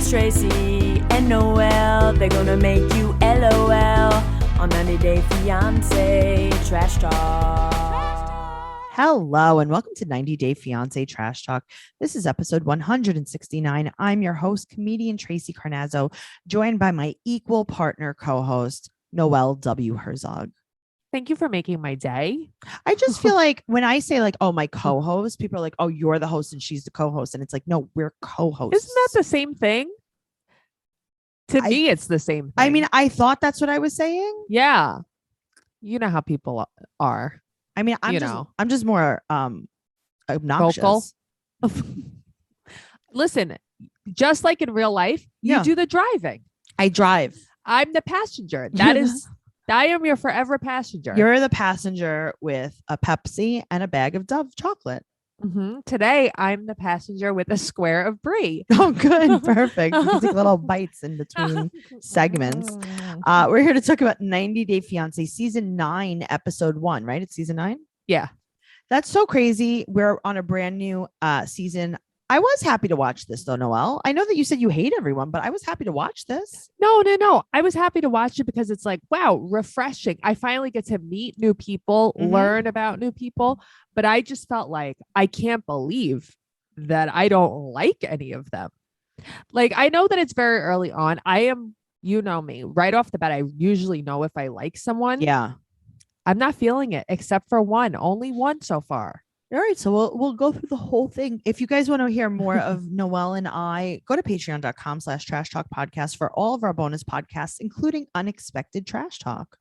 It's Tracey and Noelle. They're gonna make you LOL on 90 Day Fiance Trash Talk. Hello and welcome to 90 Day Fiance Trash Talk. This is episode 169. I'm your host, comedian Tracey Carnazzo, joined by my equal partner co-host, Noelle W. Herzog. Thank you for making my day. I just feel like when I say like, oh, my co-host, people are like, oh, you're the host and she's the co-host. And it's like, no, we're co-hosts. Isn't that the same thing? To me, it's the same thing. I mean, I thought that's what I was saying. Yeah. You know how people are. I mean, I'm just more obnoxious. Vocal. Listen, just like in real life, you do the driving. I drive. I'm the passenger. I am your forever passenger. You're the passenger with a Pepsi and a bag of Dove chocolate. Mm-hmm. Today, I'm the passenger with a square of brie. Oh, good. Perfect. You can take little bites in between segments. We're here to talk about 90 Day Fiance season 9, episode 1, right? It's season 9. Yeah. That's so crazy. We're on a brand new season. I was happy to watch this though, Noelle. I know that you said you hate everyone, but I was happy to watch this. No. I was happy to watch it because it's like, wow, refreshing. I finally get to meet new people, learn about new people. But I just felt like I can't believe that I don't like any of them. Like, I know that it's very early on. You know me, right off the bat, I usually know if I like someone. Yeah. I'm not feeling it except for one, only one so far. All right, so we'll go through the whole thing. If you guys want to hear more of Noelle and I, go to patreon.com/trash talk podcast for all of our bonus podcasts, including Unexpected Trash Talk,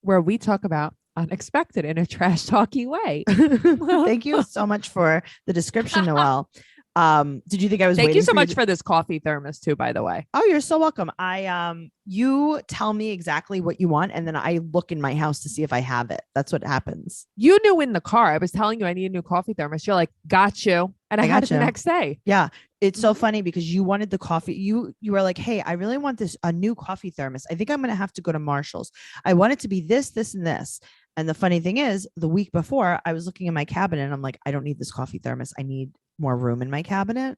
where we talk about unexpected in a trash talky way. Thank you so much for the description, Noelle. Did you think I was Thank waiting you so for much for this coffee thermos too, by the way. Oh, you're so welcome. You tell me exactly what you want, and then I look in my house to see if I have it. That's what happens. You knew in the car. I was telling you I need a new coffee thermos. You're like, got you. And I had it the next day. Yeah. It's so funny because you wanted the coffee. You were like, hey, I really want a new coffee thermos. I think I'm going to have to go to Marshall's. I want it to be this, this, and this. And the funny thing is, the week before, I was looking in my cabinet and I'm like, I don't need this coffee thermos. I need more room in my cabinet.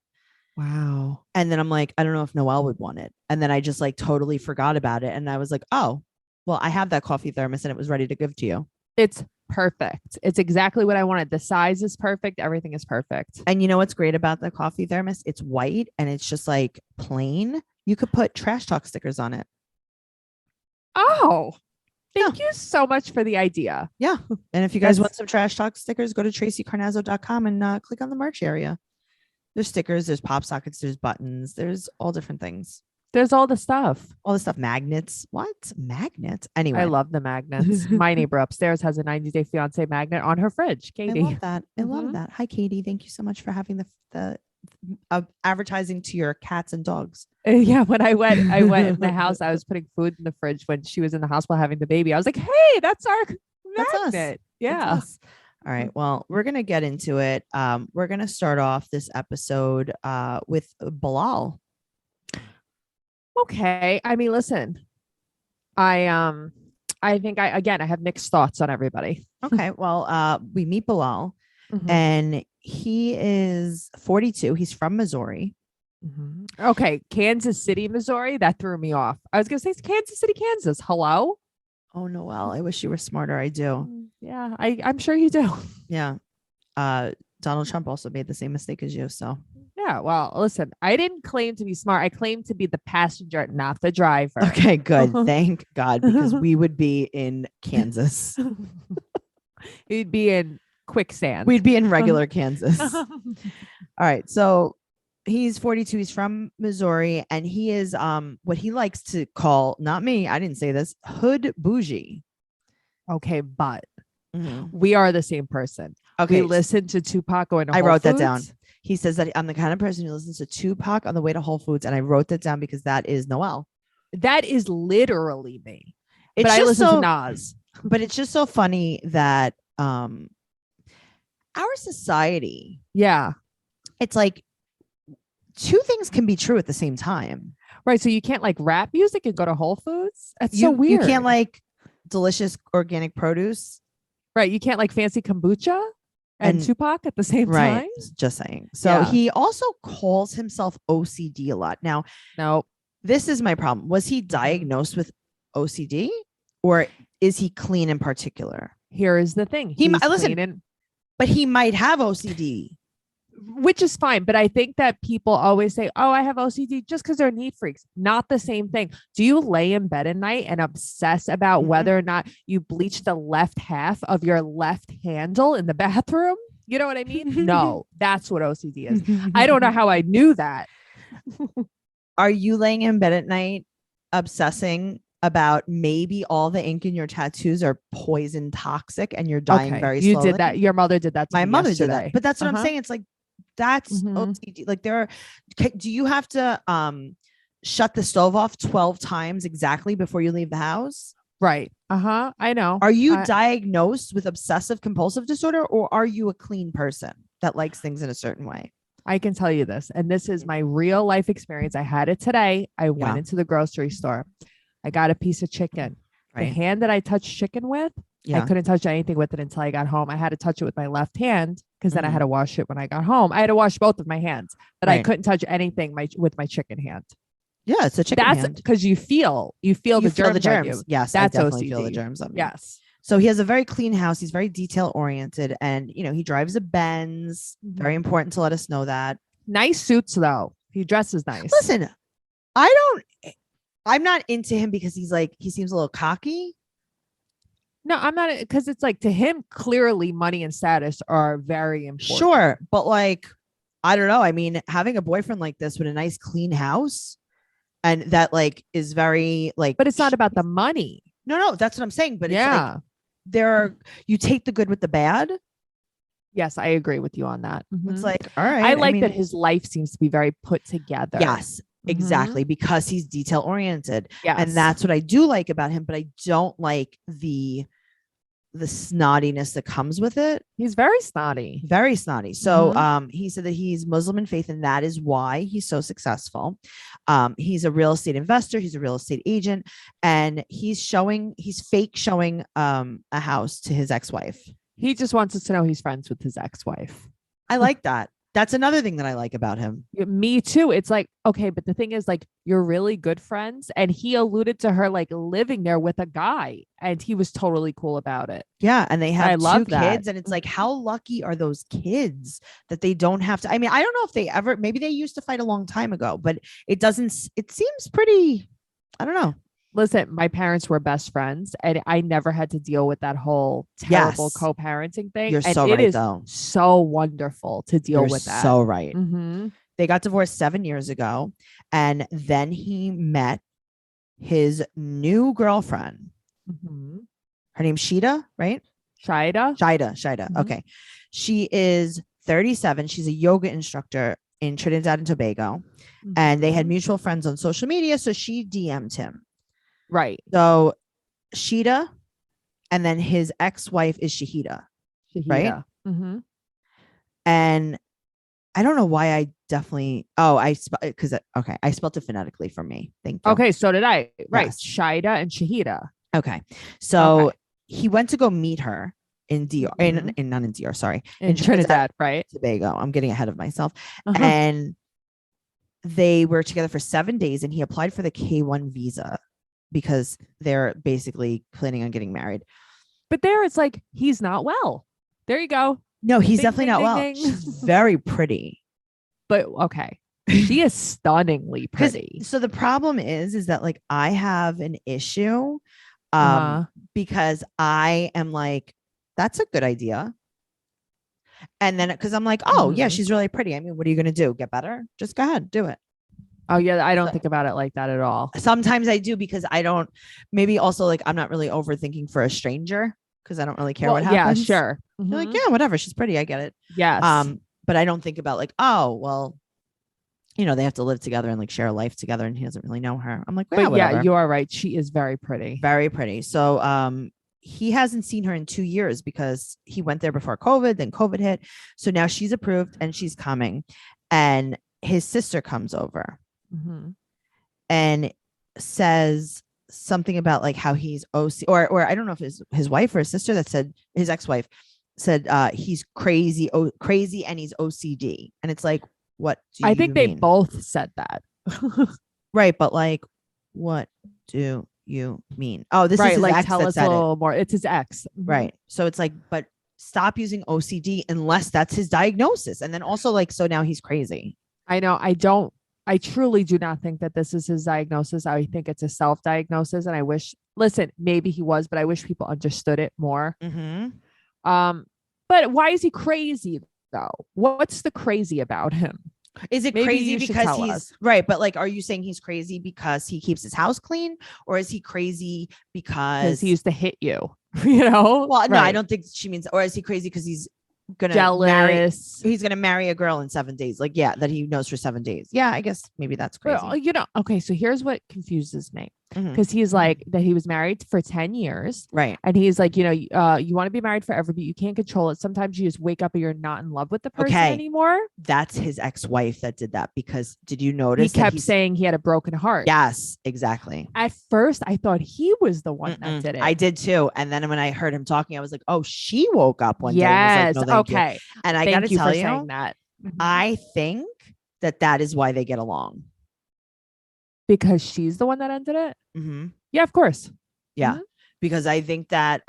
Wow. And then I'm like, I don't know if Noelle would want it. And then I just like totally forgot about it. And I was like, oh, well, I have that coffee thermos and it was ready to give to you. It's perfect. It's exactly what I wanted. The size is perfect. Everything is perfect. And you know what's great about the coffee thermos? It's white and it's just like plain. You could put trash talk stickers on it. Oh, thank you so much for the idea. Yeah. And if you guys want some trash talk stickers, go to traceycarnazzo.com and click on the merch area. There's stickers, there's pop sockets, there's buttons, there's all different things. There's all the stuff. Magnets. What? Magnets? Anyway. I love the magnets. My neighbor upstairs has a 90 Day Fiance magnet on her fridge. Katie. I love that. I love that. Hi, Katie. Thank you so much for having the advertising to your cats and dogs. Yeah, when I went in the house, I was putting food in the fridge when she was in the hospital having the baby. I was like, hey, that's our magnet. Us. Yeah. Us. All right. Well, we're going to get into it. We're going to start off this episode with Bilal. Okay. I mean, listen, I think I have mixed thoughts on everybody. Okay. Well, we meet Bilal and he is 42. He's from Missouri. Okay. Kansas City, Missouri. That threw me off. I was going to say Kansas City, Kansas. Hello. Oh, Noelle, I wish you were smarter. I do. Yeah, I'm sure you do. Yeah. Donald Trump also made the same mistake as you. So yeah. Well, listen, I didn't claim to be smart. I claimed to be the passenger, not the driver. Okay, good. Thank God, because we would be in Kansas. You'd be in quicksand. We'd be in regular Kansas. All right. So he's 42. He's from Missouri, and he is what he likes to call, not me, I didn't say this, hood bougie. Okay, but we are the same person. Okay. We listen to Tupac going to Whole wrote Foods. That down. He says that I'm the kind of person who listens to Tupac on the way to Whole Foods, and I wrote that down because that is Noelle. That is literally me. But I listen to Nas. But it's just so funny that our society, it's like two things can be true at the same time. Right. So you can't like rap music and go to Whole Foods. That's so weird. You can't like delicious organic produce. Right. You can't like fancy kombucha. and Tupac at the same right. time. Just saying. So Yeah. he also calls himself OCD a lot. Now, No. this is my problem. Was he diagnosed with OCD or is he clean in particular? Here is the thing. Listen, but he might have OCD. Which is fine. But I think that people always say, oh, I have OCD just because they're neat freaks. Not the same thing. Do you lay in bed at night and obsess about whether or not you bleach the left half of your left handle in the bathroom? You know what I mean? No, that's what OCD is. I don't know how I knew that. Are you laying in bed at night obsessing about maybe all the ink in your tattoos are poison toxic and you're dying very slowly? You did that. Your mother did that to my me mother yesterday. did that. But that's what I'm saying. It's like, that's OCD. Like do you have to shut the stove off 12 times exactly before you leave the house? Right. I know. Are you diagnosed with obsessive compulsive disorder or are you a clean person that likes things in a certain way? I can tell you this, and this is my real life experience. I had it today. I went into the grocery store. I got a piece of chicken. Right. The hand that I touched chicken with, I couldn't touch anything with it until I got home. I had to touch it with my left hand because then I had to wash it when I got home. I had to wash both of my hands, but I couldn't touch anything with my chicken hand. Yeah, it's a chicken hand. That's because you feel the germs on you. Yes, that's I definitely OCD. feel the germs on me. Yes. So he has a very clean house. He's very detail oriented, and he drives a Benz. Very important to let us know that. Nice suits though. He dresses nice. Listen, I'm not into him because he seems a little cocky. No, I'm not, because it's like, to him, clearly money and status are very important. Sure. But like, I don't know. I mean, having a boyfriend like this with a nice clean house and that like is very like, but it's not about the money. No, that's what I'm saying. But it's like, you take the good with the bad. Yes, I agree with you on that. It's like, all right. I like that his life seems to be very put together. Yes, exactly. Because he's detail oriented. Yes. And that's what I do like about him. But I don't like the snottiness that comes with it. He's very snotty. Very snotty. So he said that he's Muslim in faith, and that is why he's so successful. He's a real estate investor. He's a real estate agent, and he's fake showing a house to his ex-wife. He just wants us to know he's friends with his ex-wife. I like that. That's another thing that I like about him. Me too. It's like, okay, but the thing is, like, you're really good friends. And he alluded to her like living there with a guy, and he was totally cool about it. Yeah. And they have two that. kids, and it's like, how lucky are those kids that they don't have to, I mean, I don't know if they ever, maybe they used to fight a long time ago, but it seems pretty, I don't know. Listen, my parents were best friends, and I never had to deal with that whole terrible co-parenting thing. You're and so it right, is though. So wonderful to deal with that. So right. They got divorced 7 years ago, and then he met his new girlfriend. Her name's Shida, right? Shida. Okay. She is 37. She's a yoga instructor in Trinidad and Tobago, and they had mutual friends on social media. So she DM'd him. Right. So Shida, and then his ex-wife is Shahida. Right? And I don't know why I definitely, I spelled it phonetically for me. Thank you. Okay, so did I. Right. Yes. Shida and Shahida. Okay. So he went to go meet her in DR, not in DR, sorry. In Trinidad, right? Tobago. I'm getting ahead of myself. And they were together for 7 days, and he applied for the K1 visa because they're basically planning on getting married. But there it's like, he's not well. There you go. No, he's definitely not well. She's very pretty. But okay. She is stunningly pretty. So the problem is that like I have an issue because I am like, that's a good idea. And then because I'm like, oh yeah, she's really pretty. I mean, what are you going to do? Get better? Just go ahead, do it. Oh yeah, I don't think about it like that at all. Sometimes I do because I don't. Maybe also like I'm not really overthinking for a stranger because I don't really care what happens. Yeah, sure. You're like, yeah, whatever. She's pretty. I get it. Yes. But I don't think about like, oh well, they have to live together and like share a life together, and he doesn't really know her. I'm like, well, yeah, you are right. She is very pretty. Very pretty. So he hasn't seen her in 2 years because he went there before COVID. Then COVID hit. So now she's approved and she's coming, and his sister comes over. And says something about like how he's OC, or I don't know if his wife or his sister that said his ex-wife said he's crazy, crazy, and he's OCD. And it's like, what do I you think they mean? both said that. Right, but like, what do you mean? Oh, this is Right. his Like ex tell that us a said it. little more. It's his ex. Mhm. Right. So it's like, but stop using OCD unless that's his diagnosis. And then also like, so now he's crazy. I know. I truly do not think that this is his diagnosis. I think it's a self-diagnosis. And I wish, listen, maybe he was, but I wish people understood it more. Mm-hmm. But why is he crazy though? What's the crazy about him? Is it Maybe crazy you should because tell he's us. right? But like, are you saying he's crazy because he keeps his house clean, or is he crazy Because because? he used to hit you, you know? Well, no, I Right. don't think she means. Or is he crazy because he's gonna marry? Jealous. He's gonna marry a girl in 7 days. Like, yeah, that he knows for 7 days. Yeah, I guess maybe that's crazy. Well, you know, okay, so here's what confuses me. Mhm. Because he's like that he was married for 10 years. Right. And he's like, you know, you want to be married forever, but you can't control it. Sometimes you just wake up and you're not in love with the person Okay. anymore. That's his ex-wife that did that, because did you He notice that kept he's saying he had a broken heart. yes, exactly. At first, I thought he was the one that Mm-mm. did it. I did too. And then when I heard him talking, I was like, oh, she woke up one day Yes. and was like, no, thank you. Okay. And I gotta Thank you tell for you, saying that. Mhm. I think that is why they get along. Because she's the one that ended it. Mm-hmm. Yeah, of course. Yeah. Mhm. Because I think that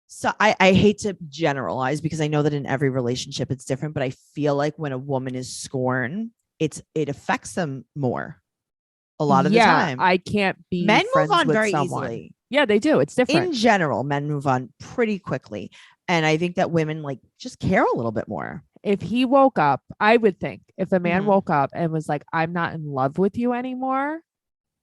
so I hate to generalize, because I know that in every relationship it's different, but I feel like when a woman is scorned, it affects them more a lot of the time. I can't be Men friends move on with very someone. easily. Yeah, they do. It's different. In general, men move on pretty quickly. And I think that women like just care a little bit more. If he woke up, I would think if a man Mhm. woke up and was like, I'm not in love with you anymore.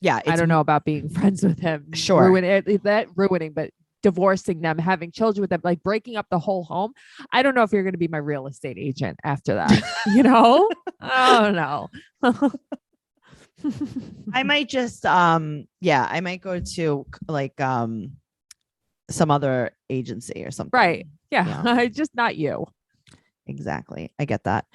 Yeah. I don't know about being friends with him. Sure. Ruining, but divorcing them, having children with them, like breaking up the whole home. I don't know if you're going to be my real estate agent after that. You know? Oh no. I might just I might go to like some other agency or something. Right. Yeah. Just not you. Exactly. I get that.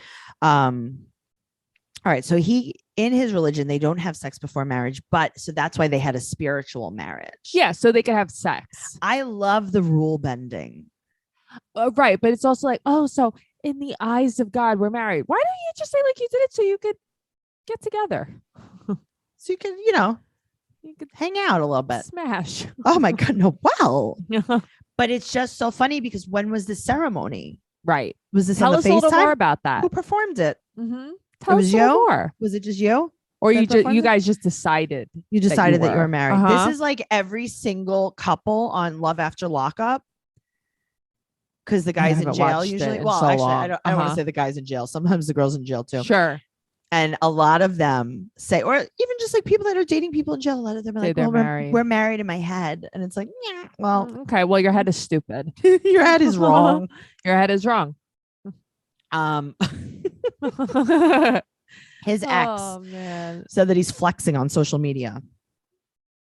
All right. So in his religion, they don't have sex before marriage, but so that's why they had a spiritual marriage. Yeah. So they could have sex. I love the rule bending. Right. But it's also like, oh, so in the eyes of God, we're married. Why don't you just say like you did it so you could get together? So you can, you could hang out a little bit. Smash. Oh my God. No. Well, but it's just so funny because when was the ceremony? Right. Was this Tell on us the a little more FaceTime? about that. Who performed it? Mm-hmm. It Tell was us a little you? more. Was it just you? Or that performed you it? guys just decided. You decided that you were were. married. Uh-huh. This is like every single couple on Love After Lockup. Because the guy's in haven't jail watched it usually. in Well, so actually, long. I don't want Uh-huh. to say the guy's in jail. Sometimes the girl's in jail too. Sure. And a lot of them say, or even just like people that are dating people in jail, a lot of them are Say like, they're well, married. we're married in my head. And it's like, yeah, well, Okay. Well, your head is stupid. your head is wrong. Your head is wrong. His ex Oh man. said that he's flexing on social media.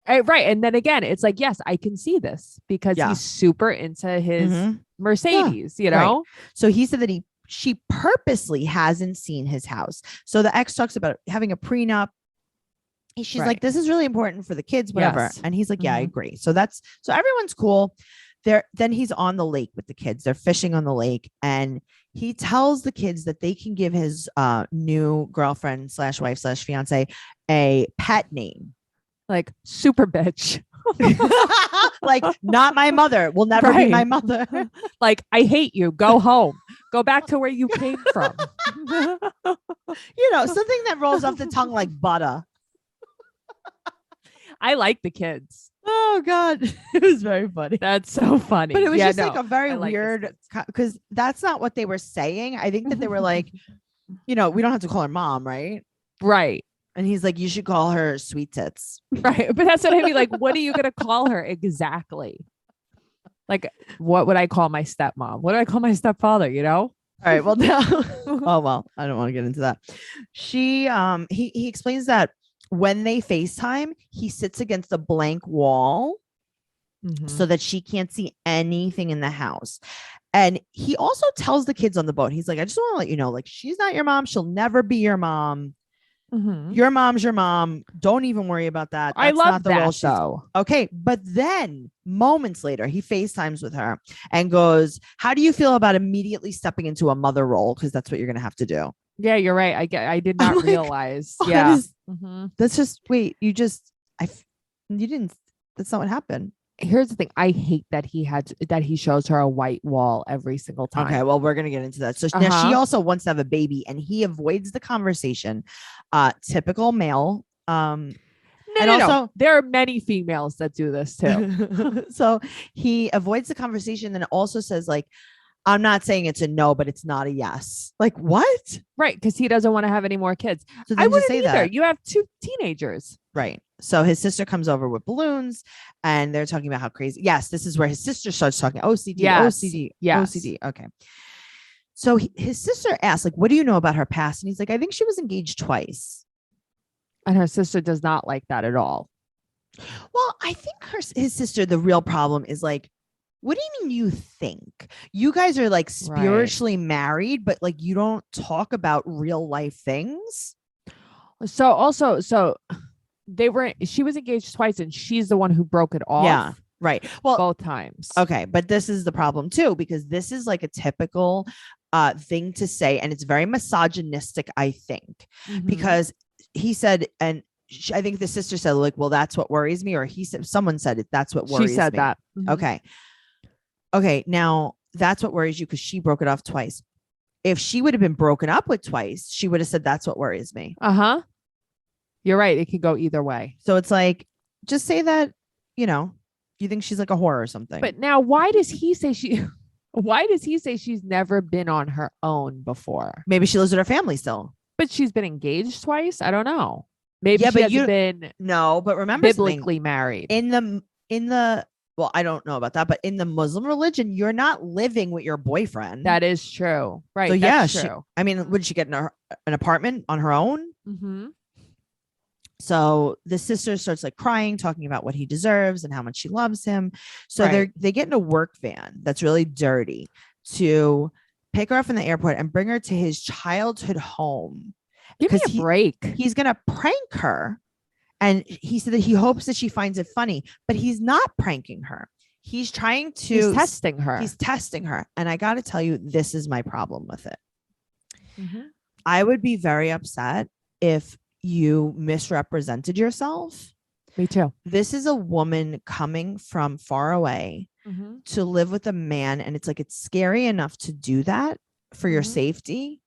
Right. And then again, it's like, yes, I can see this because Yeah. he's super into his Mhm. Mercedes, you Right. know? So he said that she purposely hasn't seen his house. So the ex talks about having a prenup. She's Right. like, this is really important for the kids, whatever. Yes. And he's like, yeah, I Mhm. agree. So everyone's cool. Then he's on the lake with the kids. They're fishing on the lake. And he tells the kids that they can give his new girlfriend / wife / fiance a pet name. Like super bitch. Like, not my mother. Will never be my mother. Like, I hate you. Go home. Go back to where you came from. Something that rolls off the tongue like butter. I like the kids. Oh God. It was very funny. That's so funny. But it was Yeah, just like no, a very I like this weird, kids. because that's not what they were saying. I think that they were like, we don't have to call her mom, right? Right. And he's like, you should call her Sweet Tits. Right. But that's what I mean. Like, what are you going to call her exactly? Like, what would I call my stepmom? What do I call my stepfather? You know? All right. Well, now, oh, well, I don't want to get into that. He explains that when they FaceTime, he sits against a blank wall Mhm. so that she can't see anything in the house. And he also tells the kids on the boat, he's like, I just want to let you know, like, she's not your mom. She'll never be your mom. Mhm. Your mom's your mom. Don't even worry about that. I That's love not the role that she's though. Okay, but then moments later, he FaceTimes with her and goes, "How do you feel about immediately stepping into a mother role? Because that's what you're gonna have to do." Yeah, you're right. I did I'm not like, realize. oh, Yeah. Mm-hmm. That's just wait. You didn't. That's not what happened. Here's the thing. I hate that he shows her a white wall every single time. Okay, well, we're gonna get into that. So now she also wants to have a baby, and he avoids the conversation. Typical male. No. There are many females that do this too. So he avoids the conversation and also says, like, I'm not saying it's a no, but it's not a yes. Like, what? Right, because he doesn't want to have any more kids. So I then wouldn't say either. that. You have 2 teenagers. Right. So his sister comes over with balloons and they're talking about how crazy. Yes, this is where his sister starts talking OCD, Yes. OCD, Yes. OCD. Okay. So his sister asks, like, what do you know about her past? And he's like, I think she was engaged twice. And her sister does not like that at all. Well, I think his sister, the real problem is like, what do you mean you think? You guys are like spiritually married, but like you don't talk about real life things. So she was engaged twice and she's the one who broke it off. Yeah. Right. Well, both times. Okay. But this is the problem too, because this is like a typical thing to say. And it's very misogynistic, I think, because he said, and I think the sister said, like, well, that's what worries me. Or he said, someone said it. That's what worries me. She said that. Okay. Okay. Now that's what worries you because she broke it off twice. If she would have been broken up with twice, she would have said, that's what worries me. You're right. It could go either way. So it's like, just say that, you think she's like a whore or something. But now why does he say she's never been on her own before? Maybe she lives with her family still. But she's been engaged twice? I don't know. Maybe she hasn't been but remember biblically married. In the well, I don't know about that, but in the Muslim religion, you're not living with your boyfriend. That is true. Right. So that's true. Would she get an apartment on her own? So the sister starts like crying, talking about what he deserves and how much she loves him. So they get in a work van that's really dirty to pick her up from the airport and bring her to his childhood home. Give me a break. He's going to prank her. And he said that he hopes that she finds it funny, but he's not pranking her. He's he's testing her. He's testing her. And I got to tell you, this is my problem with it. I would be very upset if you misrepresented yourself. Me too. This is a woman coming from far away to live with a man. And it's like, it's scary enough to do that for your safety.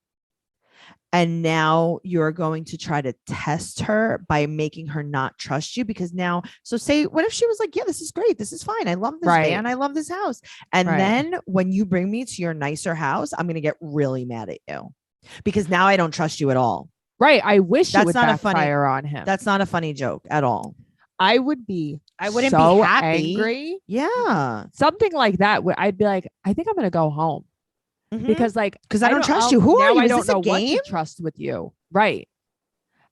And now you're going to try to test her by making her not trust you because now, so say, what if she was like, yeah, this is great. This is fine. I love this van. I love this house. And then when you bring me to your nicer house, I'm going to get really mad at you because now I don't trust you at all. Right. I wish that's it would not backfire on him. That's not a funny joke at all. I wouldn't be happy. Angry. Yeah. Something like that. Where I'd be like, I think I'm going to go home. Because I don't trust you. Who are you? I don't know what to trust with you. Right.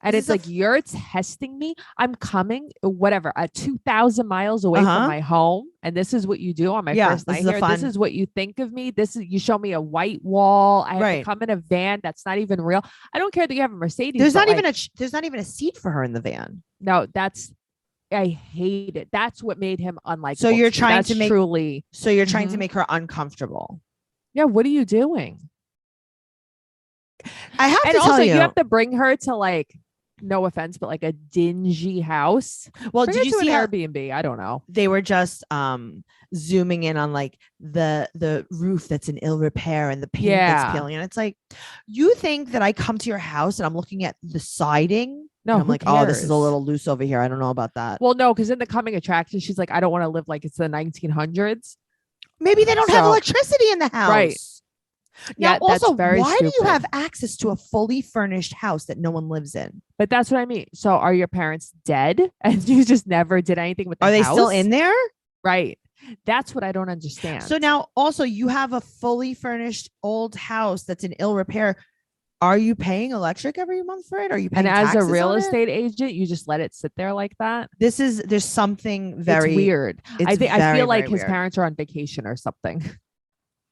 And it's like, you're testing me. I'm coming, whatever, 2,000 miles away from my home. And this is what you do on my first night here. This is what you think of me. You show me a white wall. I have to come in a van that's not even real. I don't care that you have a Mercedes. There's not even a seat for her in the van. No, I hate it. That's what made him unlikable. So you're trying to make her uncomfortable. Yeah, what are you doing? I have to tell also, you, you have to bring her to like, no offense, but like a dingy house. Well, did you see an Airbnb? I don't know. They were just zooming in on like the roof that's in ill repair and the paint that's peeling. And it's like, you think that I come to your house and I'm looking at the siding? No, I'm like, oh, this is a little loose over here. I don't know about that. Well, no, because in the coming attraction, she's like, I don't want to live like it's the 1900s. Maybe they don't have electricity in the house. Right. Now, also, why do you have access to a fully furnished house that no one lives in? But that's what I mean. So are your parents dead and you just never did anything with the house? Are they still in there? Right. That's what I don't understand. So now also you have a fully furnished old house that's in ill repair. Are you paying electric every month for it? Are you paying taxes? And as a real on estate agent, you just let it sit there like that? There's something very weird. I feel like his parents are on vacation or something.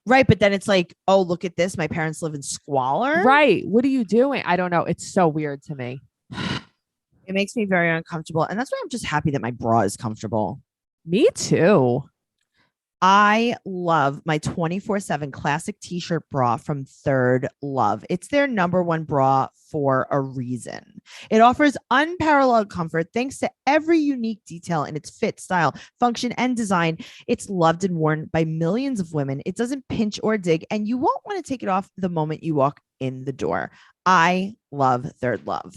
Right. But then it's like, oh, look at this. My parents live in squalor. Right. What are you doing? I don't know. It's so weird to me. It makes me very uncomfortable. And that's why I'm just happy that my bra is comfortable. Me too. I love my 24/7 classic t-shirt bra from Third Love. It's their number one bra for a reason. It offers unparalleled comfort thanks to every unique detail in its fit, style, function, and design. It's loved and worn by millions of women. It doesn't pinch or dig, and you won't want to take it off the moment you walk in the door. I love Third Love.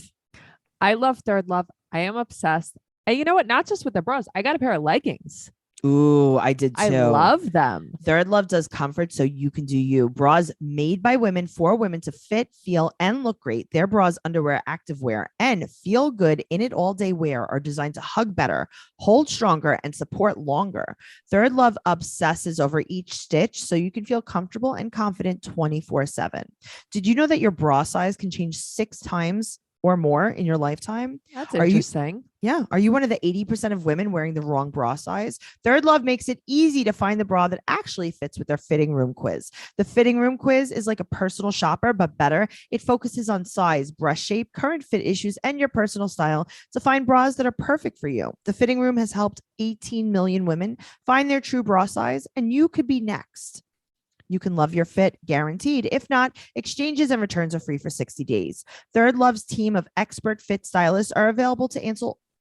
I love Third Love. I am obsessed. And you know what? Not just with the bras. I got a pair of leggings. Ooh, I did too. I love them. Third Love does comfort so you can do you. Bras made by women for women to fit, feel, and look great. Their bras, underwear, activewear, and feel good in it all day wear are designed to hug better, hold stronger, and support longer. Third Love obsesses over each stitch so you can feel comfortable and confident 24/7. Did you know that your bra size can change 6 times or more in your lifetime? That's Are you- interesting. Yeah. Are you one of the 80% of women wearing the wrong bra size? Third Love makes it easy to find the bra that actually fits with their fitting room quiz. The fitting room quiz is like a personal shopper, but better. It focuses on size, breast shape, current fit issues, and your personal style to find bras that are perfect for you. The fitting room has helped 18 million women find their true bra size, and you could be next. You can love your fit, guaranteed. If not, exchanges and returns are free for 60 days. Third Love's team of expert fit stylists are available to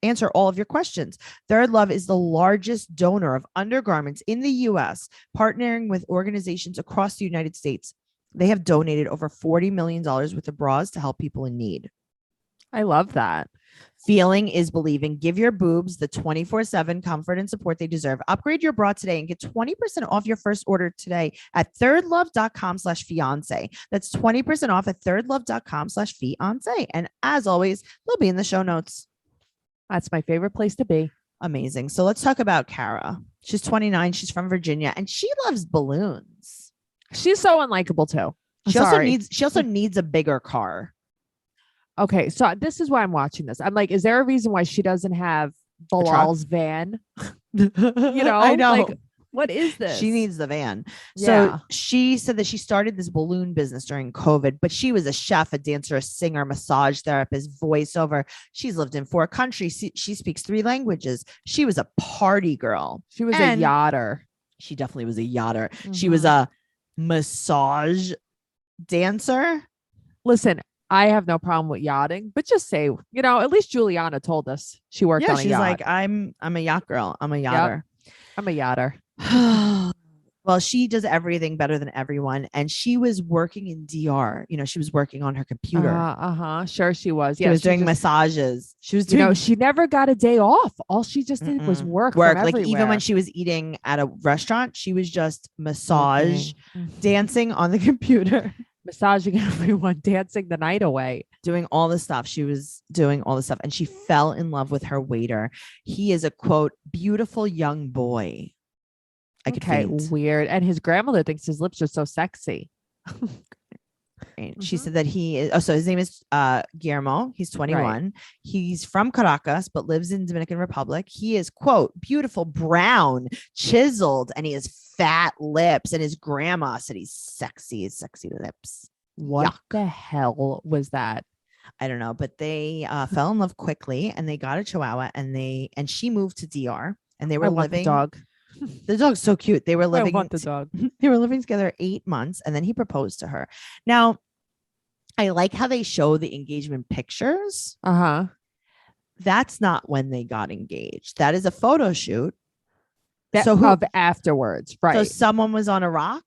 answer all of your questions. Third Love is the largest donor of undergarments in the U.S., partnering with organizations across the United States. They have donated over $40 million worth of bras to help people in need. I love that. Feeling is believing. Give your boobs the 24/7 comfort and support they deserve. Upgrade your bra today and get 20% off your first order today at thirdlove.com/fiance. That's 20% off at thirdlove.com/fiance. And as always, they'll be in the show notes. That's my favorite place to be. Amazing. So let's talk about Cara. She's 29. She's from Virginia and she loves balloons. She's so unlikable too. She also needs a bigger car. Okay, so this is why I'm watching this. I'm like, is there a reason why she doesn't have Bilal's van? You know, I know. Like, what is this? She needs the van. Yeah. So she said that she started this balloon business during COVID, but she was a chef, a dancer, a singer, massage therapist, voiceover. She's lived in 4 countries. She speaks 3 languages. She was a party girl. She was And a yachter. She definitely was a yachter. She was a massage dancer. Listen, I have no problem with yachting, but just say, you know, at least Juliana told us she worked on a she's yacht. like, I'm a yacht girl. I'm a yachter. I'm a yachter. Well, she does everything better than everyone. And she was working in DR. You know, she was working on her computer. Sure she was. She was doing massages. She was doing, you know, she never got a day off. All she just did was work. Like everywhere. even when she was eating at a restaurant, she was just massage, dancing on the computer. Massaging everyone, dancing the night away, doing all this stuff. She was doing all this stuff and she fell in love with her waiter. He is a quote, beautiful young boy. I could faint. Weird. And his grandmother thinks his lips are so sexy. She said that he is, so his name is Guillermo. He's 21. Right. He's from Caracas, but lives in Dominican Republic. He is, quote, beautiful, brown, chiseled, and he has fat lips. And his grandma said he's sexy, his sexy lips. What Yuck. the hell was that? I don't know, but they fell in love quickly and they got a Chihuahua and she moved to DR and they were living. The dog. The dog's so cute. They were living. I want the dog. They were living together 8 months, and then he proposed to her. Now, I like how they show the engagement pictures. That's not when they got engaged. That is a photo shoot. Of afterwards, right? So someone was on a rock,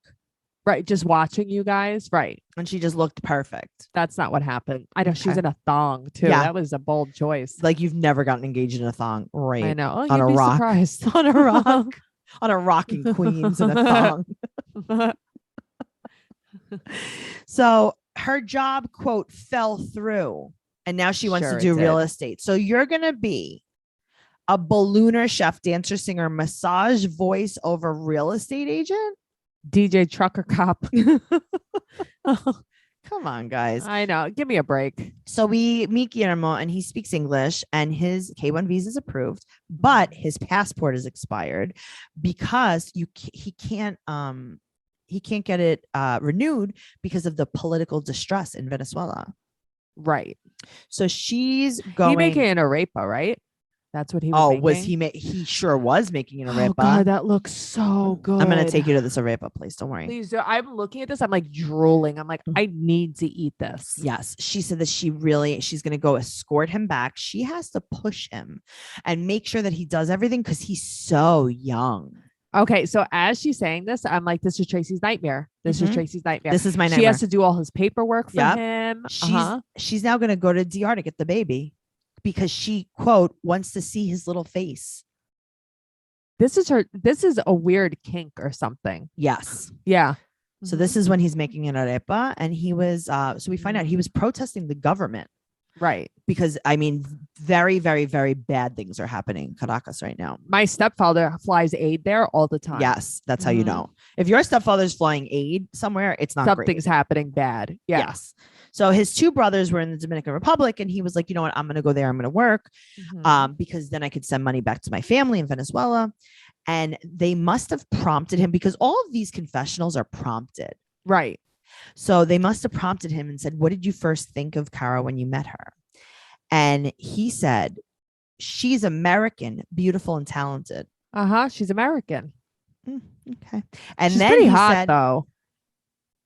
right? Just watching you guys, right? And she just looked perfect. That's not what happened. I know she's in a thong too. Yeah. That was a bold choice. Like you've never gotten engaged in a thong, right? I know. On a rock. Surprised. On a rock. On a rocking Queens in a thong. So her job, quote, fell through. And now she wants to do real estate. So you're going to be a ballooner, chef, dancer, singer, massage, voice over real estate agent? DJ trucker cop. Come on, guys. I know. Give me a break. So we meet Guillermo and he speaks English and his K1 visa is approved, but his passport is expired because he can't get it renewed because of the political distress in Venezuela. Right. So she's He going. making an arepa, right? That's what he was Oh, making. was he? He sure was making an arepa. Oh God, that looks so good. I'm gonna take you to this arepa place. Don't worry. Please do. I'm looking at this. I'm like drooling. I'm like, I need to eat this. Yes, she said that she's gonna go escort him back. She has to push him and make sure that he does everything because he's so young. Okay, so as she's saying this, I'm like, this is Tracey's nightmare. This is Tracey's nightmare. This is my nightmare. She has to do all his paperwork for Yep. him. She's now gonna go to DR to get the baby because she, quote, wants to see his little face. This is a weird kink or something. Yes. Yeah. So this is when he's making an arepa, and he was so we find out he was protesting the government. Right. Because I mean, very, very, very bad things are happening in Caracas right now. My stepfather flies aid there all the time. Yes, that's how you know. If your stepfather's flying aid somewhere, it's not Something's great. happening bad. Yeah. Yes. So his two brothers were in the Dominican Republic, and he was like, you know what, I'm going to go there. I'm going to work because then I could send money back to my family in Venezuela. And they must have prompted him because all of these confessionals are prompted. Right. So they must have prompted him and said, what did you first think of Cara when you met her? And he said, she's American, beautiful and talented. She's American. Okay. And she's then pretty he hot said, though.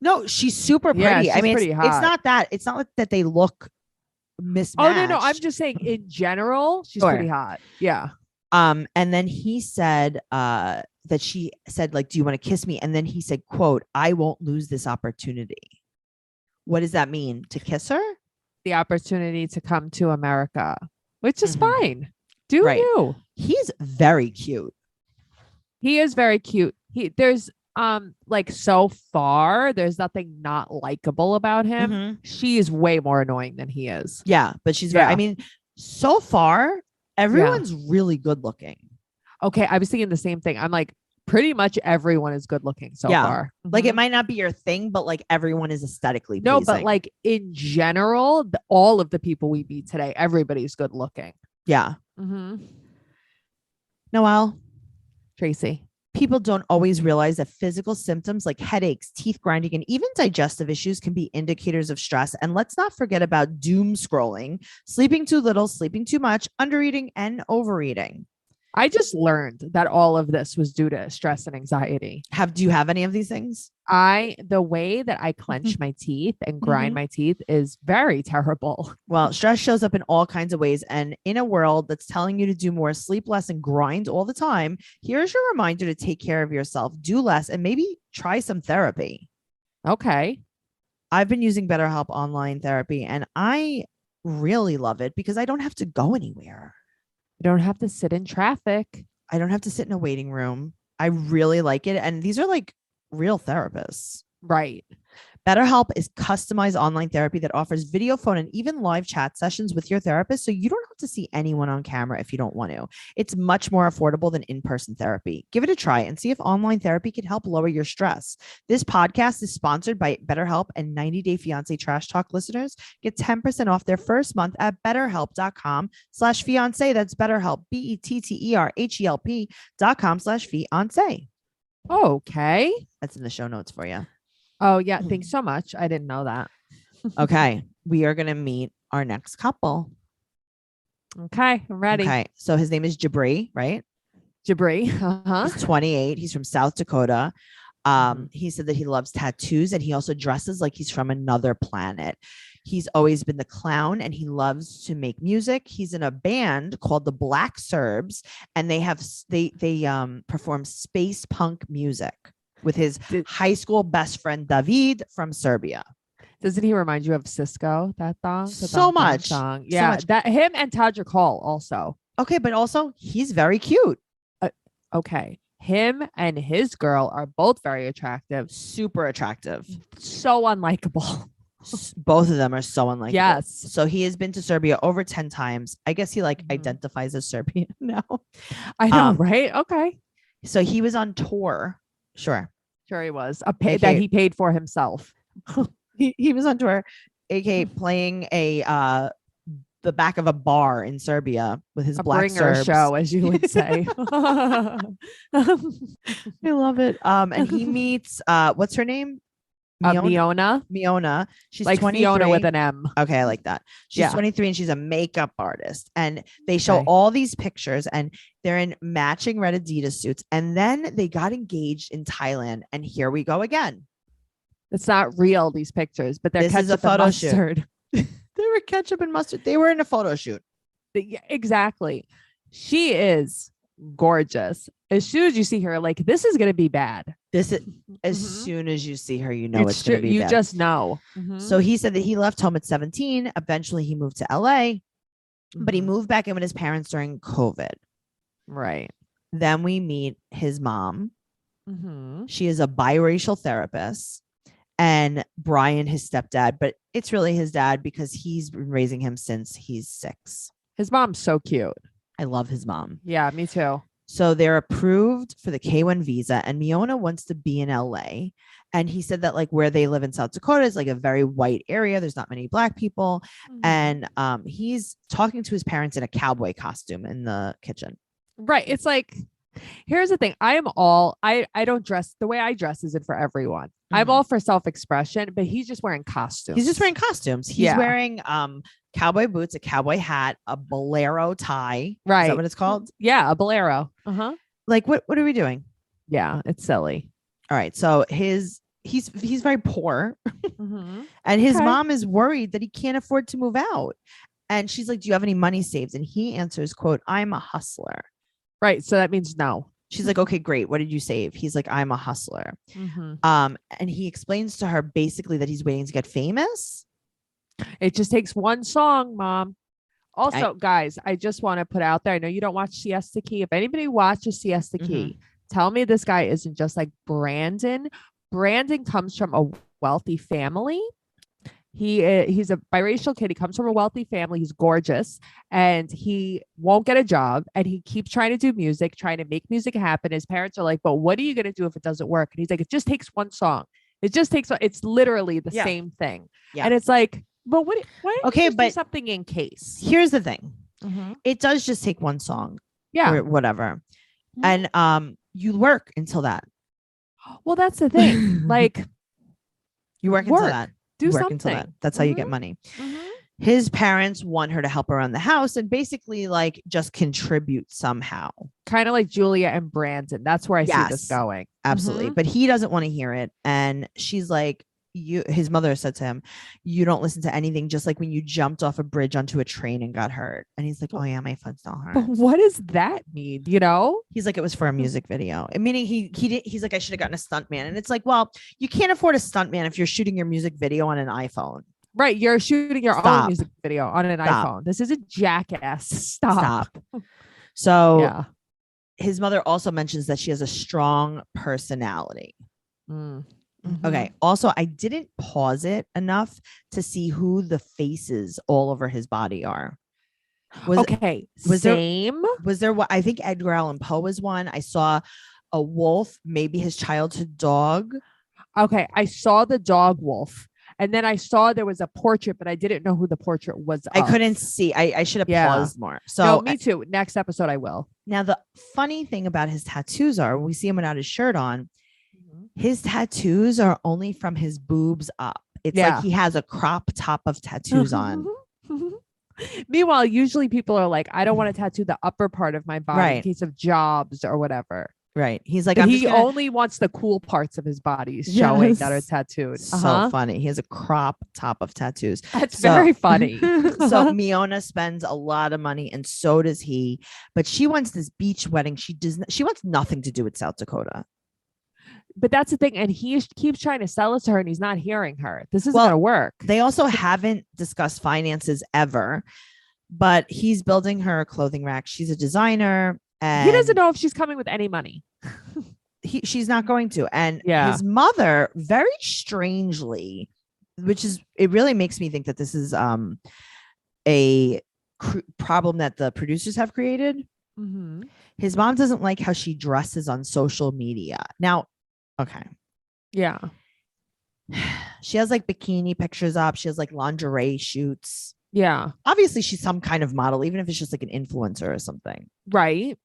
no, she's super pretty. Yeah, she's I mean, pretty hot. it's not like that they look mismatched. Oh, no. I'm just saying in general, she's pretty hot. Yeah. And then he said, that she said, like, do you want to kiss me? And then he said, quote, I won't lose this opportunity. What does that mean? To kiss her? The opportunity to come to America, which is fine. Do you? He's very cute. He is very cute. There's like so far, there's nothing not likable about him. She is way more annoying than he is. Yeah, but she's very, I mean, so far, everyone's really good looking. Okay, I was thinking the same thing. I'm like, pretty much everyone is good looking so far. Like it might not be your thing, but like everyone is aesthetically pleasing. No, but like in general, all of the people we meet today, everybody's good looking. Yeah. Noelle, Tracey. People don't always realize that physical symptoms like headaches, teeth grinding, and even digestive issues can be indicators of stress. And let's not forget about doom scrolling, sleeping too little, sleeping too much, undereating, and overeating. I just learned that all of this was due to stress and anxiety. Do you have any of these things? The way that I clench my teeth and grind my teeth is very terrible. Well, stress shows up in all kinds of ways. And in a world that's telling you to do more, sleep less, and grind all the time, here's your reminder to take care of yourself, do less, and maybe try some therapy. Okay. I've been using BetterHelp online therapy, and I really love it because I don't have to go anywhere. You don't have to sit in traffic. I don't have to sit in a waiting room. I really like it. And these are like real therapists. Right. BetterHelp is customized online therapy that offers video, phone, and even live chat sessions with your therapist. So you don't have to see anyone on camera if you don't want to. It's much more affordable than in-person therapy. Give it a try and see if online therapy can help lower your stress. This podcast is sponsored by BetterHelp, and 90 Day Fiance Trash Talk listeners get 10% off their first month at betterhelp.com/fiance. That's BetterHelp, BetterHelp.com/fiance. Okay. That's in the show notes for you. Oh, yeah. Thanks so much. I didn't know that. Okay. We are going to meet our next couple. Okay. I'm ready. Okay. So his name is Jibri, right? Jibri. He's 28. He's from South Dakota. He said that he loves tattoos, and he also dresses like he's from another planet. He's always been the clown, and he loves to make music. He's in a band called the Black Serbs, and they perform space punk music with his high school best friend David from Serbia. Doesn't he remind you of Cisco? That song? So much. Song. Yeah, much. That him and Tadra Hall also. Okay, but also he's very cute. Okay. Him and his girl are both very attractive. Super attractive. So unlikable. Both of them are so unlikable. Yes. So he has been to Serbia over 10 times. I guess he identifies as Serbian now. I know, right? Okay. So he was on tour. Sure he was. That he paid for himself. he was on tour, aka playing the back of a bar in Serbia with his Black Serbs show, as you would say. I love it. And he meets what's her name? Miona, She's like 23. Fiona with an M. Okay, I like that. She's Yeah. 23 and she's a makeup artist. And they show Okay. all these pictures and they're in matching red Adidas suits. And then they got engaged in Thailand. And here we go again. It's not real, these pictures, but they're This is a ketchup and photo shoot. mustard. They were ketchup and mustard. They were in a photo shoot. Yeah, exactly. She is gorgeous. As soon as you see her, like, this is going to be bad. This is as Mhm. soon as you see her, you know it's going to be You bad. just know. So he said that he left home at 17. Eventually, he moved to LA, but he Mhm. moved back in with his parents during COVID. Right. Then we meet his mom. Mhm. She is a biracial therapist, and Brian, his stepdad, but it's really his dad because he's been raising him since he's 6. His mom's so cute. I love his mom. Yeah, me too. So they're approved for the K1 visa, and Miona wants to be in LA. And he said that like where they live in South Dakota is like a very white area. There's not many black people. Mhm. And he's talking to his parents in a cowboy costume in the kitchen. Right. It's like, here's the thing. I don't dress the way I dress isn't for everyone. I'm Mhm. all for self-expression, but he's just wearing costumes. He's just wearing costumes. He's Yeah. wearing cowboy boots, a cowboy hat, a bolero tie. Right. Is that what it's called? Yeah, a bolero. Uh-huh. Like what are we doing? Yeah, it's silly. All right. So he's very poor. Mhm. And his Okay. mom is worried that he can't afford to move out. And she's like, do you have any money saved? And he answers, quote, I'm a hustler. Right. So that means no. She's like, okay, great. What did you save? He's like, I'm a hustler. Mhm. And he explains to her basically that he's waiting to get famous. It just takes one song, Mom. Also, guys, I just want to put out there. I know you don't watch Siesta Key. If anybody watches Siesta Key, tell me this guy isn't just like Brandon. Brandon comes from a wealthy family. He's a biracial kid. He comes from a wealthy family. He's gorgeous, and he won't get a job. And he keeps trying to do music, trying to make music happen. His parents are like, "But what are you gonna do if it doesn't work?" And he's like, "It just takes one song. It just takes. It's literally the Yeah. same thing." Yeah. And it's like, but what? Why don't Okay, you just do but something in case? Here's the thing. Mhm. It does just take one song Yeah. or whatever. Mhm. And you work until that. Well, that's the thing. Like, You work until work. that. do You work something. until that. That's how you get Mhm. money. Mhm. His parents want her to help around the house and basically like just contribute somehow. Kind of like Julia and Brandon. That's where I see this Yes. going. Absolutely. Mhm. But he doesn't want to hear it. And she's like, his mother said to him, you don't listen to anything, just like when you jumped off a bridge onto a train and got hurt. And he's like, oh yeah, my foot still But hurts. what does that mean? You know? He's like, it was for a music video. And meaning he's like, I should have gotten a stuntman. And it's like, well, you can't afford a stuntman if you're shooting your music video on an iPhone. Right. You're shooting your own Stop. music video on an Stop. iPhone. This is a jackass. Stop. So Yeah. his mother also mentions that she has a strong personality. Mm. Okay. Also, I didn't pause it enough to see who the faces all over his body are. Okay. was there- Same. Was there what I think Edgar Allan Poe was one. I saw a wolf, maybe his childhood dog. Okay. I saw the dog wolf. And then I saw there was a portrait, but I didn't know who the portrait was. I of. couldn't see. I should have Yeah. paused more. So No, me too. Next episode, I will. now the funny thing about his tattoos are when we see him without his shirt on, his tattoos are only from his boobs up. It's Yeah. like he has a crop top of tattoos on. Meanwhile, usually people are like, I don't want to tattoo the upper part of my body in Right. case of jobs or whatever. Right. He's like, But I'm he just gonna- only wants the cool parts of his body showing that are Yes. tattooed. so funny. He has a crop top of tattoos. That's So- very funny. So Miona spends a lot of money and so does he, but she wants this beach wedding. She wants nothing to do with South Dakota. But that's the thing. And he keeps trying to sell it to her and he's not hearing her. This isn't Well, going to work. They also haven't discussed finances ever, but he's building her a clothing rack. She's a designer and He doesn't know if she's coming with any money. she's not going to. And Yeah. his mother, very strangely, it really makes me think that this is a problem that the producers have created. Mm-hmm. His mom doesn't like how she dresses on social media. Now, okay. Yeah. She has like bikini pictures up. She has like lingerie shoots. Yeah. Obviously, she's some kind of model, even if it's just like an influencer or something. Right.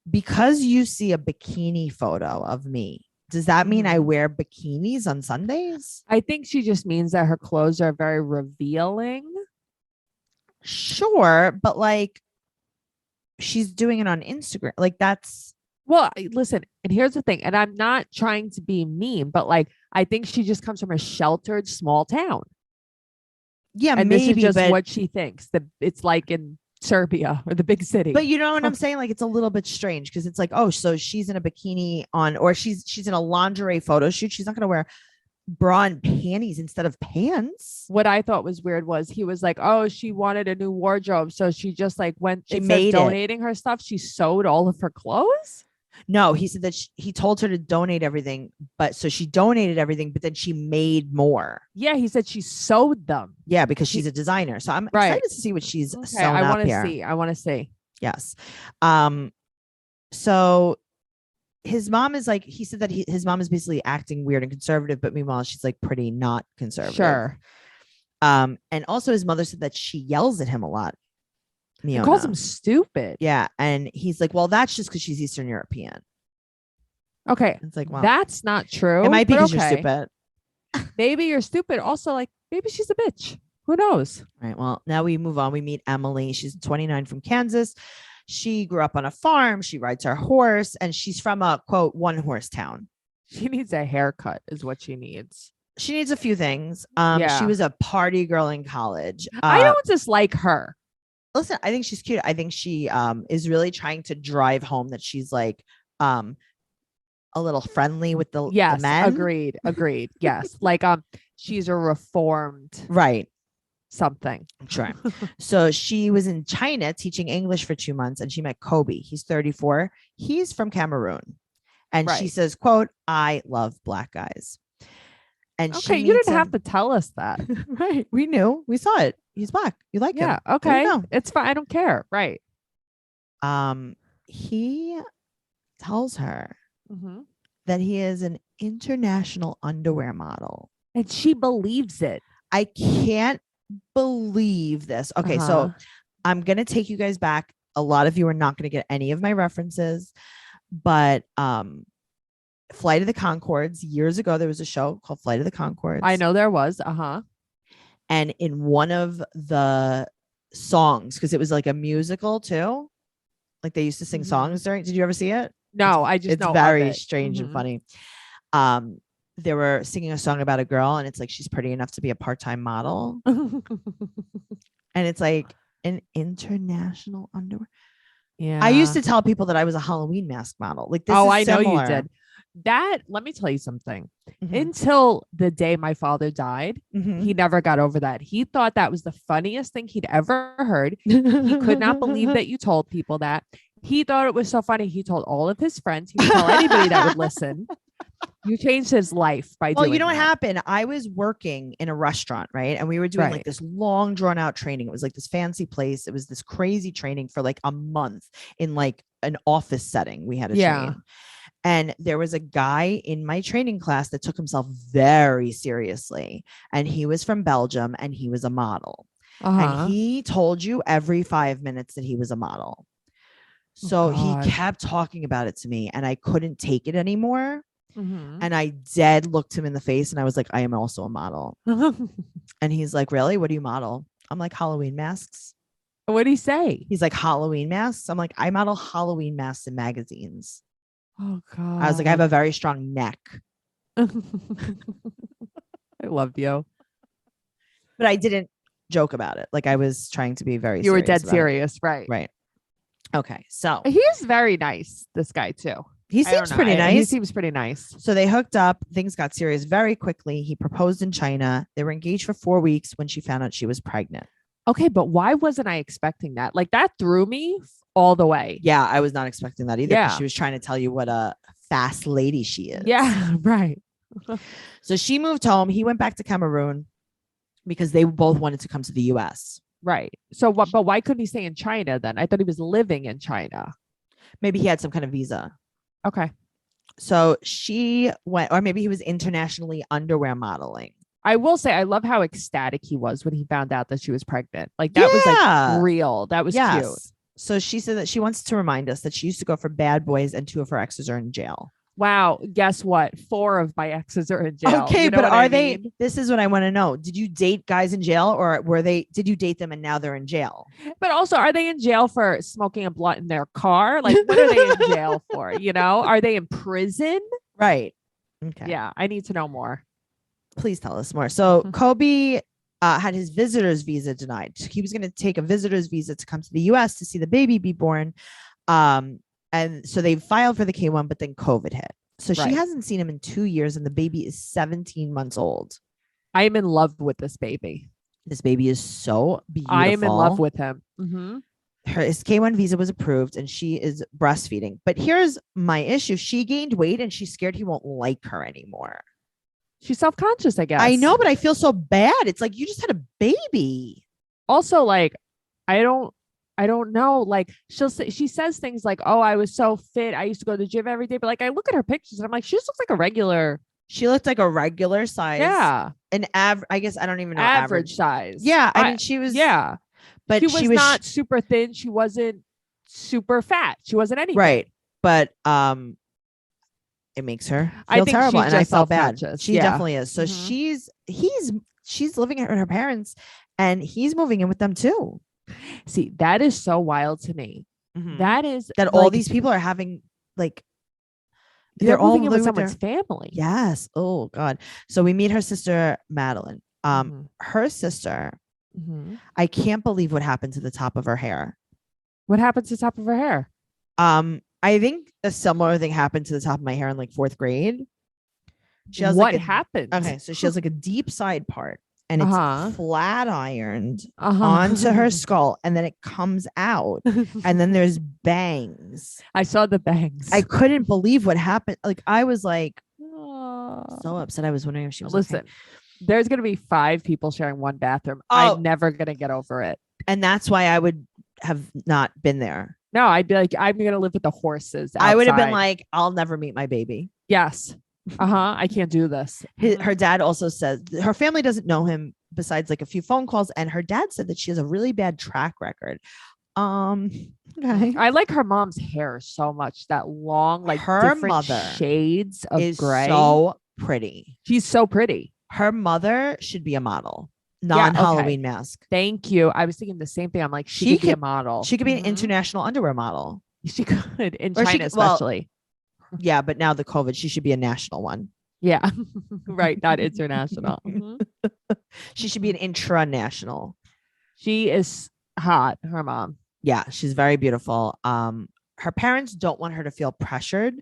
Because you see a bikini photo of me Does that mean I Mhm. wear bikinis on Sundays? I think she just means that her clothes are very revealing. Sure, but like she's doing it on Instagram. Like that's Well, listen, and here's the thing, and I'm not trying to be mean, but like I think she just comes from a sheltered small town. yeah, And this is maybe, just but what she thinks that it's like in Serbia or the big city. but you know what I'm saying? Like it's a little bit strange because it's like, oh, so she's in a bikini on, or she's in a lingerie photo shoot. She's not gonna wear bra and panties instead of pants. What I thought was weird was he was like, oh, she wanted a new wardrobe. So she just like went, She instead of made it. donating her stuff, she sewed all of her clothes. No, he said that he told her to donate everything, but so she donated everything, but then she made more. Yeah, he said she sewed them. Yeah, because she's a designer. So I'm Right. excited to see what she's Okay, sewn I up want to here. see. I want to see. Yes. So his mom is like, he said that his mom is basically acting weird and conservative, but meanwhile she's like pretty not conservative. Sure. And also his mother said that she yells at him a lot. He calls Miona. him stupid. Yeah, and he's like, well, that's just because she's Eastern European. Okay. It's like, well, That's not true. it might be but because okay. you're stupid. Maybe you're stupid. Also, like maybe she's a bitch. Who knows? All right. Well, now we move on. We meet Emily. She's 29 from Kansas. She grew up on a farm. She rides her horse, and she's from a quote one horse town. She needs a haircut, is what she needs. She needs a few things. Yeah. She was a party girl in college. I don't dislike her. Listen, I think she's cute. I think she is really trying to drive home that she's like a little friendly with the Yes, men. agreed. Yes, like she's a reformed Right. something. Sure. So she was in China teaching English for 2 months, and she met Kobe. He's 34. He's from Cameroon, and she Right. says, "quote I love black guys." And she Okay, you meets didn't have him- to tell us that. Right. We knew. We saw it. He's black. You like Yeah. him. There Okay. you It's fine. I don't care. Right. go. He tells her Mhm. that he is an international underwear model. And she believes it. I can't believe this. Okay, so Uh-huh. I'm gonna take you guys back. A lot of you are not gonna get any of my references, but Flight of the Conchords, years ago, there was a show called Flight of the Conchords. I know there was. Uh-huh. And in one of the songs, because it was like a musical too, like they used to sing Mhm. songs during. Did you ever see it? No, I just It's know of very it. strange and Mhm. funny. They were singing a song about a girl, and it's like she's pretty enough to be a part-time model, and it's like an international underwear. Yeah. I used to tell people that I was a Halloween mask model. Like this. Oh, is I know you similar. did. That, let me tell you something. Mhm. Until the day my father died, Mhm. he never got over that. He thought that was the funniest thing he'd ever heard. He could not believe that you told people that. He thought it was so funny. He told all of his friends. He would tell anybody that would listen. You changed his life by Well, doing you know what that. happened? I was working in a restaurant, right? And we were doing like Right. this long, drawn out training. It was like this fancy place. It was this crazy training for like a month in like an office setting. We had to Yeah. train. And there was a guy in my training class that took himself very seriously. And he was from Belgium, and he was a model. Uh-huh. And he told you every 5 minutes that he was a model. Oh, So God. he kept talking about it to me, and I couldn't take it anymore. Mhm. And I dead looked him in the face, and I was like, I am also a model. And he's like, really? What do you model? I'm like, Halloween masks. What did he say? He's like, Halloween masks. I'm like, I model Halloween masks in magazines. Oh, God. I was like, I have a very strong neck. I love you. But I didn't joke about it. Like I was trying to be very You were serious dead about it. serious. Right. Right. Okay. So He's very nice, this guy, too. he I don't seems know. pretty He nice. seems pretty nice. So they hooked up. Things got serious very quickly. He proposed in China. They were engaged for 4 weeks when she found out she was pregnant. Okay, but why wasn't I expecting that? Like that threw me all the way. Yeah, I was not expecting that either. 'Cause Yeah. She was trying to tell you what a fast lady she is. Yeah, right. So she moved home. He went back to Cameroon because they both wanted to come to the US. Right. So what, but why couldn't he stay in China then? I thought he was living in China. Maybe he had some kind of visa. Okay. So she went, or maybe he was internationally underwear modeling. I will say I love how ecstatic he was when he found out that she was pregnant. Like that was Yeah. like real. That was cute. So she said that she wants to remind us that she used to go for bad boys, and 2 of her exes are in jail. Wow. Guess what? 4 of my exes are in jail. Okay, You know but what are I they? mean? This is what I want to know. Did you date guys in jail, or did you date them and now they're in jail? But also, are they in jail for smoking a blunt in their car? Like, what are they in jail for? You know, are they in prison? Right. Okay. Yeah, I need to know more. Please tell us more. So Kobe had his visitor's visa denied. He was going to take a visitor's visa to come to the U.S. to see the baby be born. And so they filed for the K1, but then COVID hit. So she Right. hasn't seen him in 2 years, and the baby is 17 months old. I am in love with this baby. This baby is so beautiful. I am in love with him. Mm-hmm. His K1 visa was approved, and she is breastfeeding. But here's my issue. She gained weight, and she's scared he won't like her anymore. She's self-conscious, I guess. I know, but I feel so bad. It's like, you just had a baby. Also, like, I don't know. Like, she says things like, "Oh, I was so fit. I used to go to the gym every day." But like, I look at her pictures and I'm like, she just looks like a regular. She looked like a regular size. Yeah. An I guess I don't even know. Average size. Yeah. I mean, she was. Yeah. But she was not super thin. She wasn't super fat. She wasn't anything. Right. But it makes her I feel think terrible, she's and I just felt bad. self-conscious. She Yeah. definitely is. So Mhm. she's living at her parents, and he's moving in with them too. See, that is so wild to me. That is That all like, these people are having, like, they're all moving in with living someone's family. Yes. Oh God. So we meet her sister Madeline. Mhm. Her sister. Mhm. I can't believe what happened to the top of her hair. What happened to the top of her hair? I think a similar thing happened to the top of my hair in like 4th grade. She has What like happened? Okay, so she has like a deep side part, and it's flat ironed onto her skull, and then it comes out, and then there's bangs. I saw the bangs. I couldn't believe what happened. Like, I was like Oh. so upset. I was wondering if she was Listen, okay. there's gonna be 5 people sharing one bathroom. Oh. I'm never gonna get over it. And that's why I would have not been there. No, I'd be like, I'm gonna live with the horses. I would have been outside. like, I'll never meet my baby. Yes. I can't do this. Her dad also says her family doesn't know him besides like a few phone calls, and her dad said that she has a really bad track record. Okay. I like her mom's hair so much. That long, like, her different mother shades of is gray. so pretty. She's so pretty. Her mother should be a model. Yeah, Non-Halloween mask. Thank you. I was thinking the same thing. I'm like, she could be a model. She could be an Mhm. international underwear model. She could in Or she China, could- well, especially. Yeah, but now the COVID, she should be a national one. Yeah. Right. Not international. Mhm. She should be an intranational. She is hot. Her mom. Yeah, she's very beautiful. Her parents don't want her to feel pressured,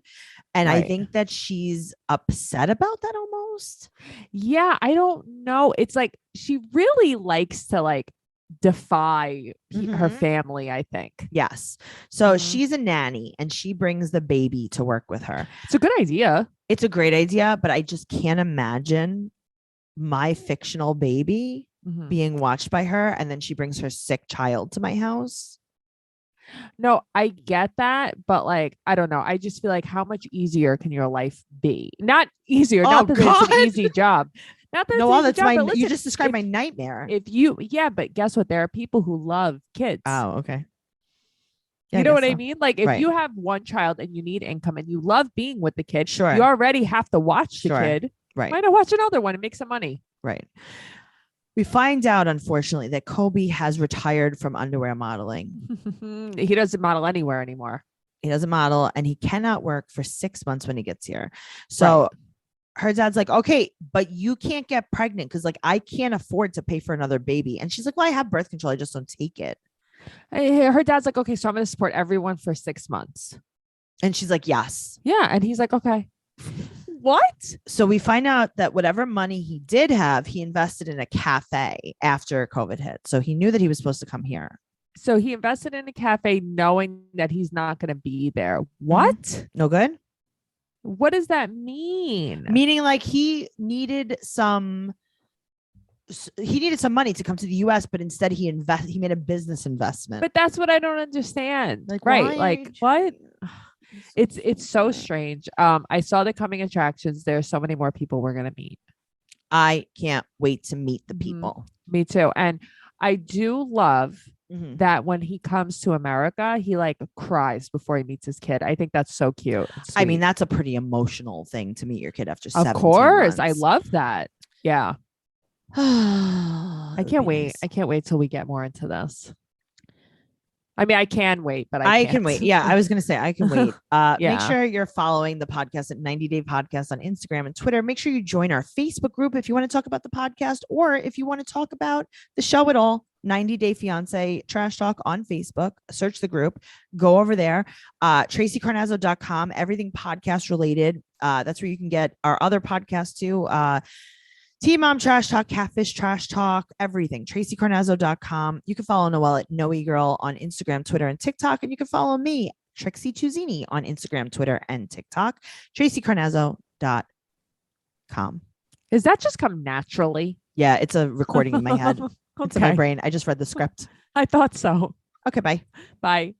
and I Right. think that she's upset about that almost. Yeah. I don't know. It's like she really likes to like defy her Mhm. family, I think. Yes. So Mhm. she's a nanny, and she brings the baby to work with her. It's a good idea. It's a great idea, but I just can't imagine my fictional baby Mhm. being watched by her, and then she brings her sick child to my house. No, I get that, but like, I don't know. I just feel like how much easier can your life be? Not easier, Oh, not that it's God. an easy job. Not that it's No, an well, easy that's job, my. but You listen, just described my if- nightmare. Yeah, but guess what? There are people who love kids. Oh, okay. Yeah, You know guess what I so. mean? Like, if Right. you have one child and you need income and you love being with the kid, Sure. you already have to watch the Sure. kid. Right. Why not watch another one and make some money? Right. We find out, unfortunately, that Kobe has retired from underwear modeling. He doesn't model anywhere anymore. He doesn't model, and he cannot work for 6 months when he gets here. So Right. her dad's like, okay, but you can't get pregnant because, like, I can't afford to pay for another baby. And she's like, well, I have birth control. I just don't take it. Her dad's like, okay, so I'm going to support everyone for 6 months. And she's like, yes. Yeah. And he's like, okay. What? So we find out that whatever money he did have, he invested in a cafe after COVID hit. So he knew that he was supposed to come here. So he invested in a cafe knowing that he's not going to be there. What? No good? What does that mean? Meaning, like, he needed some money to come to the US, but instead he made a business investment. But that's what I don't understand. Like, Right. why Like, are you- what? It's so strange. I saw the coming attractions. There's so many more people we're gonna meet. I can't wait to meet the Mhm. people. Me too. And I do love Mhm. that when he comes to America, he like cries before he meets his kid. I think that's so cute. and I mean, sweet. that's a pretty emotional thing to meet your kid after Of 17 course. I months. love that. Yeah. I can't wait. Nice. I can't wait till we get more into this. I mean, I can wait, but I I can't. can wait. Yeah, I was gonna say I can wait. Make Yeah. sure you're following the podcast at 90 Day Podcast on Instagram and Twitter. Make sure you join our Facebook group if you want to talk about the podcast or if you want to talk about the show at all. 90 Day Fiance Trash Talk on Facebook. Search the group. Go over there. TraceyCarnazzo.com. Everything podcast related. That's where you can get our other podcasts too. Teen Mom Trash Talk, Catfish Trash Talk, everything. TraceyCarnazzo.com. You can follow Noelle at Noe Girl on Instagram, Twitter, and TikTok. And you can follow me, Trixie Tuzini, on Instagram, Twitter, and TikTok. TraceyCarnazzo.com. Does that just come naturally? Yeah, it's a recording in my head. It's in my Okay. brain. I just read the script. I thought so. Okay, bye. Bye.